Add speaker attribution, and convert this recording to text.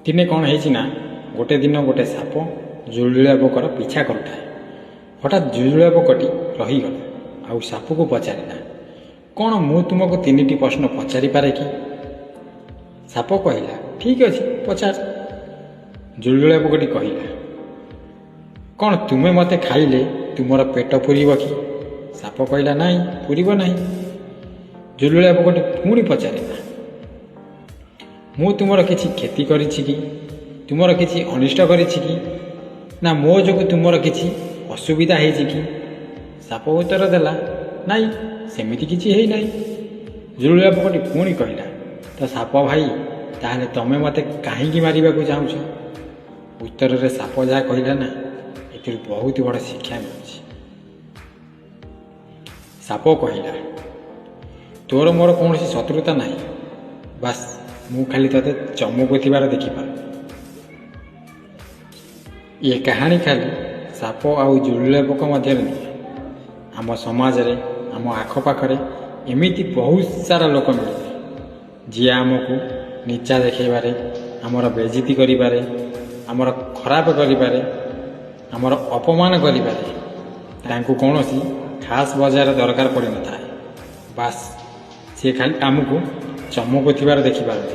Speaker 1: ଦିନେ କ'ଣ ହେଇଛି ନା, ଗୋଟେ ଦିନ ଗୋଟେ ସାପ ଜୁଳୁଜୁଳିଆ ପୋକର ପିଛା କରୁଥାଏ। ହଠାତ୍ ଜୁଳୁଜୁଳିଆ ପୋକଟି ରହିଗଲା ଆଉ ସାପକୁ ପଚାରିଲା, କ'ଣ ମୁଁ ତୁମକୁ 3ଟି ପ୍ରଶ୍ନ ପଚାରିପାରେ କି? ସାପ କହିଲା, ଠିକ୍ ଅଛି, ପଚାର। ଜୁଳୁଜୁଳିଆ ପୋକଟି କହିଲା, କ'ଣ ତୁମେ ମୋତେ ଖାଇଲେ ତୁମର ପେଟ ପୂରିବ କି? ସାପ କହିଲା, ନାଇଁ, ପୂରିବ ନାହିଁ। ଜୁଳୁଜୁଳିଆ ପୋକଟି ପୁଣି ପଚାରିଲା, ମୁଁ ତୁମର କିଛି କ୍ଷତି କରିଛି କି? ତୁମର କିଛି ଅନିଷ୍ଟ କରିଛି କି? ନା ମୋ ଯୋଗୁଁ ତୁମର କିଛି ଅସୁବିଧା ହେଇଛି କି? ସାପ ଉତ୍ତର ଦେଲା, ନାଇଁ, ସେମିତି କିଛି ହେଇନାହିଁ। ଜୁଳୁଜୁଳିଆ ପୋକଟି ପୁଣି କହିଲା, ତ ସାପ ଭାଇ, ତାହେଲେ ତମେ ମୋତେ କାହିଁକି ମାରିବାକୁ ଚାହୁଁଛ? ଉତ୍ତରରେ ସାପ ଯାହା କହିଲା ନା, ଏଥିରୁ ବହୁତ ବଡ଼ ଶିକ୍ଷା ମିଳୁଛି। ସାପ କହିଲା, ତୋର ମୋର କୌଣସି ଶତ୍ରୁତା ନାହିଁ, ବାସ୍ ମୁଁ ଖାଲି ତୋତେ ଚମକୁଥିବାର ଦେଖିପାରୁ। ଏ କାହାଣୀ ଖାଲି ସାପ ଆଉ ଜୁଳୁଜୁଳିଆ ପୋକ ମଧ୍ୟରେ ନୁହେଁ। ଆମ ସମାଜରେ, ଆମ ଆଖପାଖରେ ଏମିତି ବହୁତ ସାରା ଲୋକ ମିଳିବେ, ଯିଏ ଆମକୁ ନିଚା ଦେଖାଇବାରେ, ଆମର ବେଇଜ୍ଜତି କରିବାରେ, ଆମର ଖରାପ କରିବାରେ, ଆମର ଅପମାନ କରିବାରେ ତାଙ୍କୁ କୌଣସି ଖାସ୍ ବଜାର ଦରକାର ପଡ଼ିନଥାଏ। ବାସ୍ ସେ ଖାଲି ଆମକୁ ଚମକୁଥିବାର ଦେଖିପାରନ୍ତି।